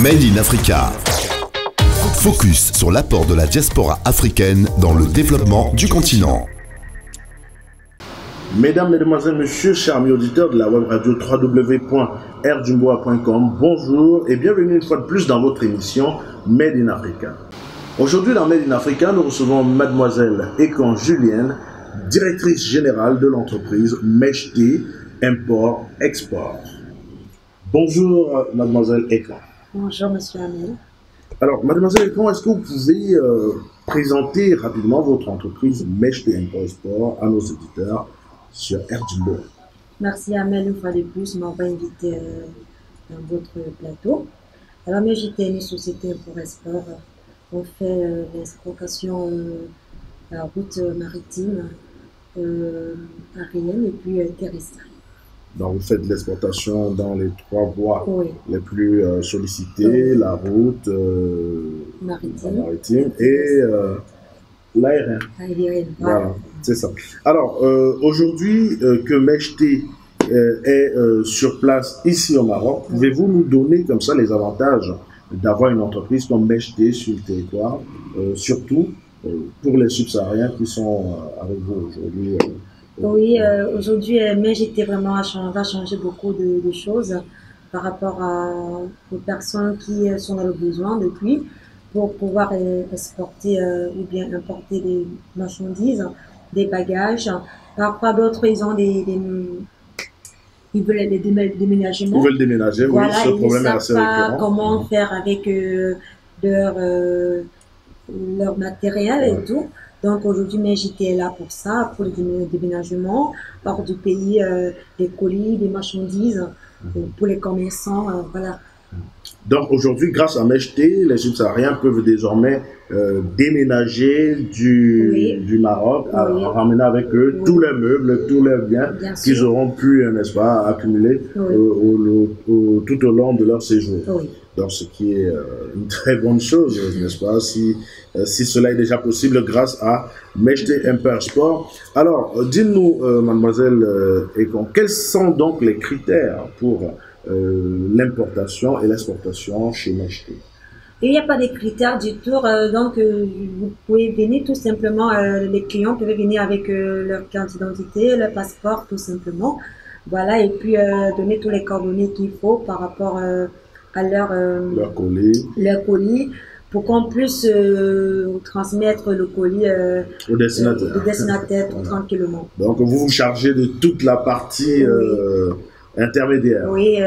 Made in Africa. Focus sur l'apport de la diaspora africaine dans le développement du continent. Mesdames, Mesdemoiselles, Messieurs, chers amis auditeurs de la web radio www.rdjumboa.com, bonjour et bienvenue une fois de plus dans votre émission Made in Africa. Aujourd'hui dans Made in Africa, nous recevons Mademoiselle Ekon Julienne, directrice générale de l'entreprise Meshté Import Export. Bonjour Mademoiselle Ekon. Bonjour Monsieur Amel. Alors Mademoiselle Ekon, est-ce que vous pouvez présenter rapidement votre entreprise Meshté Import Export à nos auditeurs sur RDjumboa? Merci Amel une fois de plus de m'avoir invité dans votre plateau. Alors Meshté est une société pour export. On fait l'exportation à route maritime, aérienne et puis terrestre. Donc vous faites de l'exportation dans les trois voies les plus sollicitées, oui. La route maritime et l'aérien. Voilà, c'est ça. Alors aujourd'hui que Meshté est sur place ici au Maroc, pouvez-vous nous donner comme ça les avantages d'avoir une entreprise comme Meshté sur le territoire, surtout pour les subsahariens qui sont avec vous aujourd'hui? Oui, aujourd'hui, Meshté vraiment va changer beaucoup de choses par rapport aux personnes qui sont dans le besoin depuis pour pouvoir exporter ou bien importer des marchandises, des bagages. Parfois, d'autres, ils ont ils veulent des déménagements. Ils veulent déménager, voilà, oui, ce problème est assez récurrent. Ils ne savent pas comment faire avec leur matériel et tout. Donc aujourd'hui, Meshté est là pour ça, pour le déménagement, hors du pays, des colis, des marchandises, pour les commerçants, voilà. Donc aujourd'hui, grâce à Meshté, les subsahariens peuvent désormais déménager du Maroc, en ramenant avec eux tous les meubles, tous les biens qu'ils auront pu, n'est-ce pas, accumuler tout au long de leur séjour. Donc ce qui est une très bonne chose, n'est-ce pas, si cela est déjà possible grâce à Meshté Import Export. Alors, dites-nous, mademoiselle Ekon, quels sont donc les critères pour l'importation et l'exportation chez Meshté? Il n'y a pas de critères du tout, donc vous pouvez venir tout simplement, les clients peuvent venir avec leur carte d'identité, leur passeport tout simplement, voilà, et puis donner tous les coordonnées qu'il faut par rapport à leur colis, pour qu'on puisse transmettre le colis au destinataire tranquillement. Donc vous vous chargez de toute la partie intermédiaire. Oui,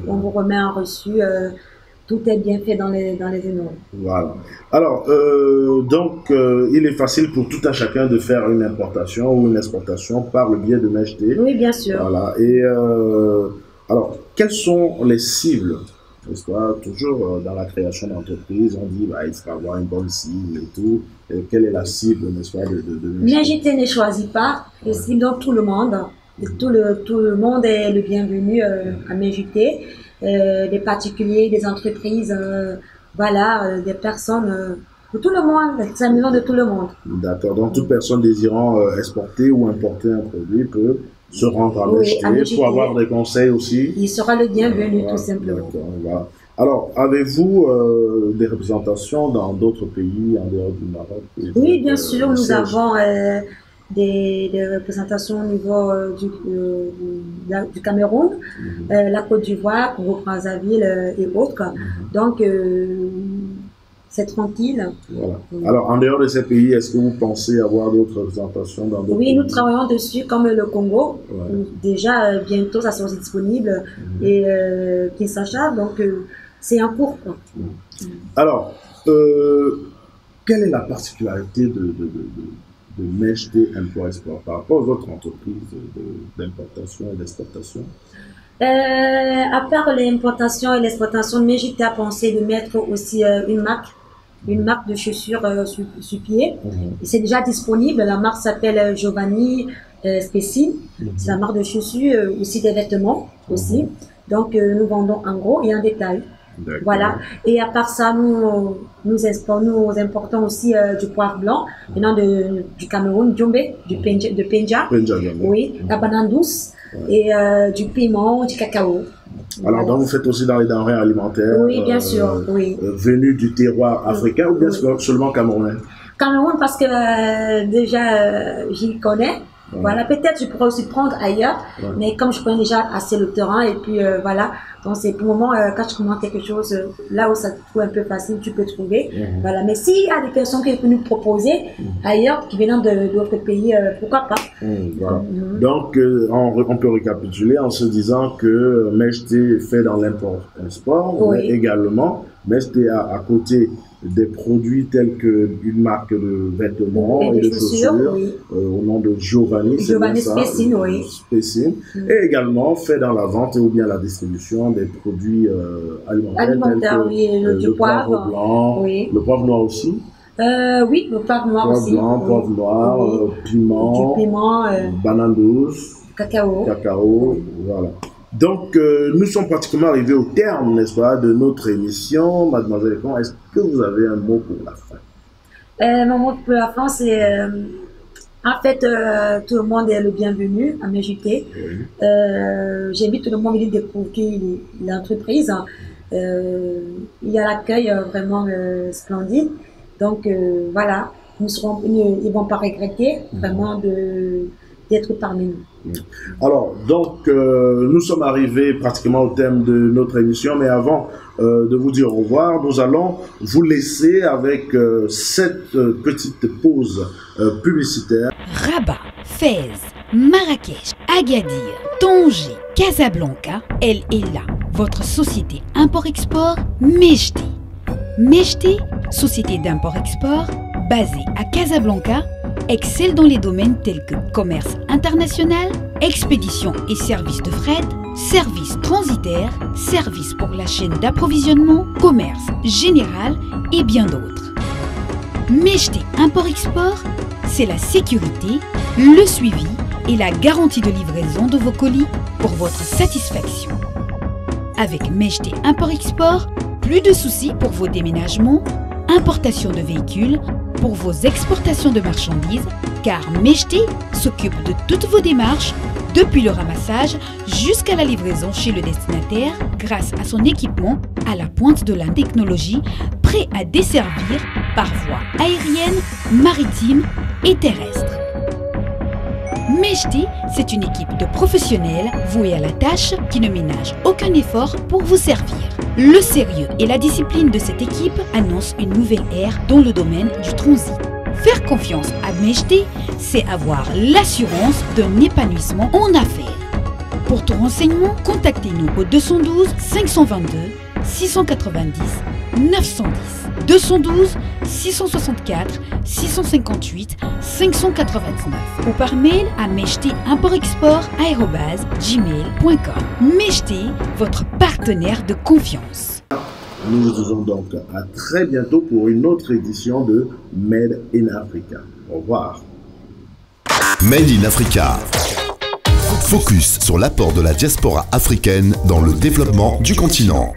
on vous remet un reçu, tout est bien fait dans les énormes. Voilà. Alors, donc, il est facile pour tout un chacun de faire une importation ou une exportation par le biais de Meshté. Oui, bien sûr. Voilà. Et alors, quelles sont les cibles? N'est-ce pas, toujours dans la création d'entreprise, on dit il faut avoir une bonne cible et tout. Et quelle est la cible, n'est-ce pas, de Meshté? Meshté ne choisit pas, il cible donc tout le monde. Tout le monde est le bienvenu à Meshté. Des particuliers, des entreprises, voilà, des personnes, de tout le monde, c'est la maison de tout le monde. D'accord, donc toute personne désirant exporter ou importer un produit peut se rendre à Meshté pour avoir des conseils aussi. Il sera le bienvenu, tout simplement. Voilà. Alors, avez-vous des représentations dans d'autres pays en dehors du Maroc? Oui, bien sûr, nous avons des représentations au niveau du Cameroun, la Côte d'Ivoire, Congo-Brazzaville et autres. Donc, c'est tranquille. Voilà. Alors, en dehors de ces pays, est-ce que vous pensez avoir d'autres représentations dans d'autres pays? Oui, nous travaillons dessus, comme le Congo. Déjà, bientôt, ça sera disponible. Et Kinshasa, donc c'est en cours. Alors, quelle est la particularité de Meshté Import Export par rapport aux autres entreprises d'importation et d'exportation? À part l'importation et l'exportation, Meshté a pensé de mettre aussi une marque de chaussures sur pied. C'est déjà disponible. La marque s'appelle Giovanni Speci. C'est la marque de chaussures, aussi des vêtements aussi. Donc nous vendons en gros et en détail. Voilà. Et à part ça, nous importons aussi du poivre blanc, venant du Cameroun, de Penja. Oui, la banane douce et du piment, du cacao. Alors, donc, vous faites aussi dans les denrées alimentaires? Oui, bien sûr, oui. Venues du terroir africain ou bien seulement camerounais? Cameroun, parce que déjà, j'y connais. Voilà, peut-être je pourrais aussi prendre ailleurs, mais comme je connais déjà assez le terrain, et puis voilà, donc c'est pour le moment, quand je commence quelque chose, là où ça te trouve un peu facile, tu peux trouver. Voilà, mais s'il y a des personnes qui peuvent nous proposer ailleurs, qui viennent d'autres pays, pourquoi pas. Voilà. Donc, on peut récapituler en se disant que Mejté fait dans l'import-export, mais également, Mejté a à côté des produits tels qu'une marque de vêtements et de chaussures au nom de Giovanni Spessine, Spessine, et également fait dans la vente ou bien la distribution des produits alimentaires tels que le poivre blanc, le poivre noir aussi. Oui, le poivre noir aussi. Poivre noir, piment, du piment, banane douce, cacao, voilà. Donc, nous sommes pratiquement arrivés au terme, n'est-ce pas, de notre émission. Mademoiselle Ekong, est-ce que vous avez un mot pour la fin? Mon mot pour la fin, c'est en fait, tout le monde est le bienvenu à Mejté. J'invite tout le monde à venir découvrir l'entreprise. Il y a l'accueil vraiment splendide. Donc, voilà, ils ne vont pas regretter vraiment d'être parmi nous. Alors, donc, nous sommes arrivés pratiquement au thème de notre émission, mais avant de vous dire au revoir, nous allons vous laisser avec cette petite pause publicitaire. Rabat, Fès, Marrakech, Agadir, Tanger, Casablanca, elle est là. Votre société import-export Mejté. Mejté, société d'import-export, basée à Casablanca, excelle dans les domaines tels que commerce international, expédition et services de fret, services transitaires, services pour la chaîne d'approvisionnement, commerce général et bien d'autres. Mejté Import-Export, c'est la sécurité, le suivi et la garantie de livraison de vos colis pour votre satisfaction. Avec Mejté Import-Export, plus de soucis pour vos déménagements, importation de véhicules, pour vos exportations de marchandises, car Mejté s'occupe de toutes vos démarches, depuis le ramassage jusqu'à la livraison chez le destinataire, grâce à son équipement à la pointe de la technologie, prêt à desservir par voie aérienne, maritime et terrestre. Mejté, c'est une équipe de professionnels voués à la tâche qui ne ménage aucun effort pour vous servir. Le sérieux et la discipline de cette équipe annoncent une nouvelle ère dans le domaine du transit. Faire confiance à Mejté, c'est avoir l'assurance d'un épanouissement en affaires. Pour tout renseignement, contactez-nous au 212 522 690 910, 212 664 658 599 ou par mail à mejtéimportexport@gmail.com. Mejté, votre partenaire de confiance. Nous vous disons donc à très bientôt pour une autre édition de Made in Africa. Au revoir. Made in Africa. Focus sur l'apport de la diaspora africaine dans le développement du continent.